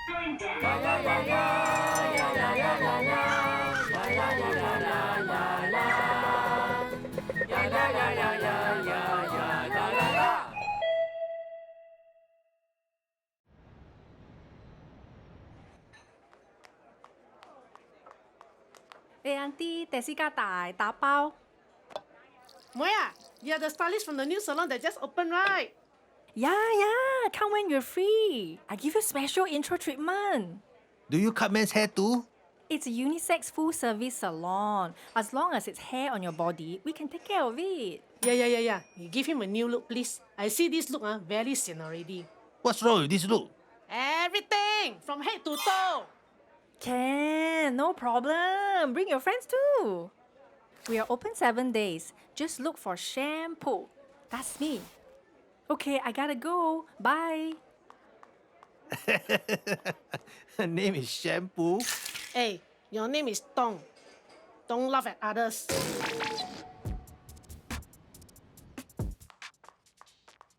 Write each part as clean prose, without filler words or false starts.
Hey auntie, taxi 加大打包。Moya, you're the stylist from the new salon that just opened, right? Yeah, come when you're free. I give you special intro treatment. Do you cut men's hair too? It's a unisex full-service salon. As long as it's hair on your body, we can take care of it. Yeah. You give him a new look, please. I see this look very sian already. What's wrong with this look? Everything! From head to toe! Can, no problem. Bring your friends too. We are open 7 days. Just look for shampoo. That's me. Okay, I gotta go. Bye. Her name is Shampoo. Hey, your name is Tong. Don't laugh at others.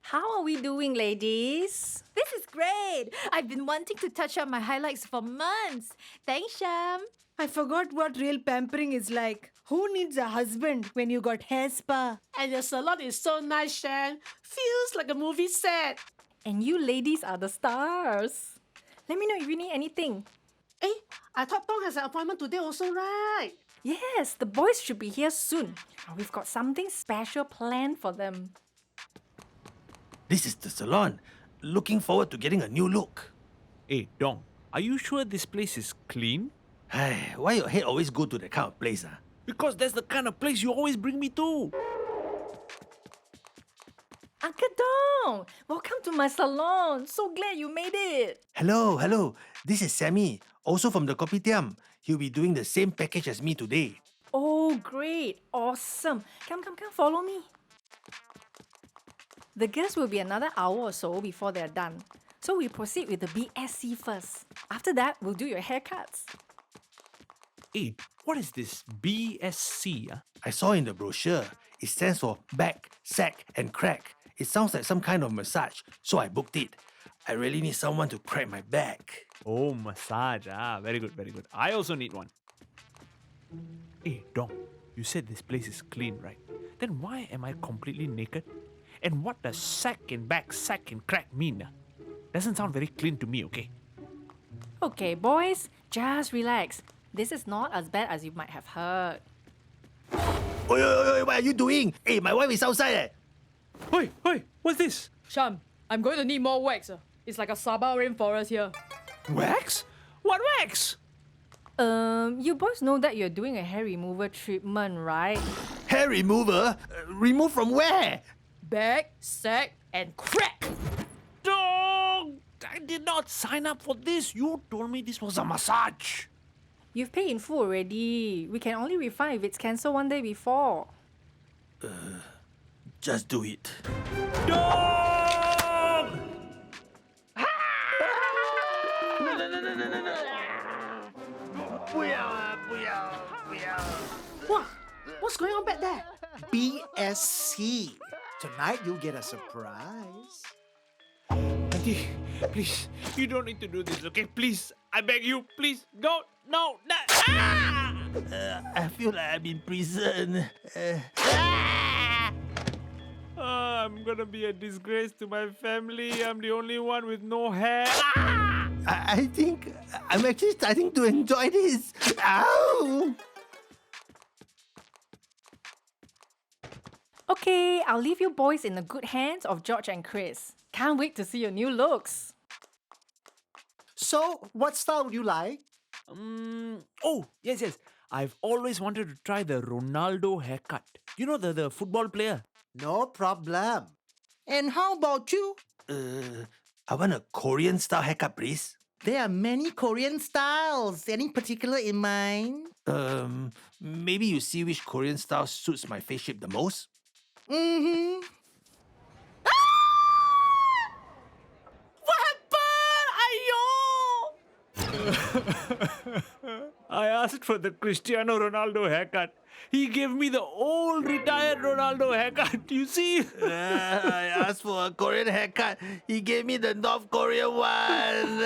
How are we doing, ladies? This is great! I've been wanting to touch up my highlights for months. Thanks, Sham. I forgot what real pampering is like. Who needs a husband when you got hair spa? And your salon is so nice, Shan. Feels like a movie set. And you ladies are the stars. Let me know if you need anything. Hey, I thought Tong has an appointment today also, right? Yes, the boys should be here soon. We've got something special planned for them. This is the salon. Looking forward to getting a new look. Hey, Dong, are you sure this place is clean? Hey, why your head always go to that kind of place? Because that's the kind of place you always bring me to. Uncle Dong, welcome to my salon. So glad you made it. Hello. This is Sammy, also from the Kopitiam. He'll be doing the same package as me today. Oh, great. Awesome. Come, follow me. The girls will be another hour or so before they're done. So we proceed with the BSC first. After that, we'll do your haircuts. Hey, what is this BSC? I saw in the brochure. It stands for back, sack, and crack. It sounds like some kind of massage, so I booked it. I really need someone to crack my back. Oh, massage. Very good. I also need one. Hey, Dong, you said this place is clean, right? Then why am I completely naked? And what does sack and back, sack and crack mean? Doesn't sound very clean to me, okay? Okay, boys, just relax. This is not as bad as you might have heard. Oi, what are you doing? Hey, my wife is outside. Hey, what's this? Sham, I'm going to need more wax. It's like a Sabah rainforest here. Wax? What wax? You boys know that you're doing a hair removal treatment, right? Hair remover? Remove from where? Back, sack, and crack! Dong! I did not sign up for this. You told me this was a massage. You've paid in full already. We can only refund if it's cancelled one day before. Just do it. Dong! What's going on back there? BSC. Tonight you'll get a surprise. Auntie, please, you don't need to do this, okay? Please, I beg you, please, don't, no, no. I feel like I'm in prison. I'm gonna be a disgrace to my family. I'm the only one with no hair. I think I'm actually starting to enjoy this. Ow! Okay, I'll leave you boys in the good hands of George and Chris. Can't wait to see your new looks. So, what style would you like? Oh, yes. I've always wanted to try the Ronaldo haircut. You know, the football player. No problem. And how about you? I want a Korean style haircut, please. There are many Korean styles. Any particular in mind? Maybe you see which Korean style suits my face shape the most? Mm-hmm. What happened? Aiyo! I asked for the Cristiano Ronaldo haircut. He gave me the old retired Ronaldo haircut. You see? I asked for a Korean haircut. He gave me the North Korean one.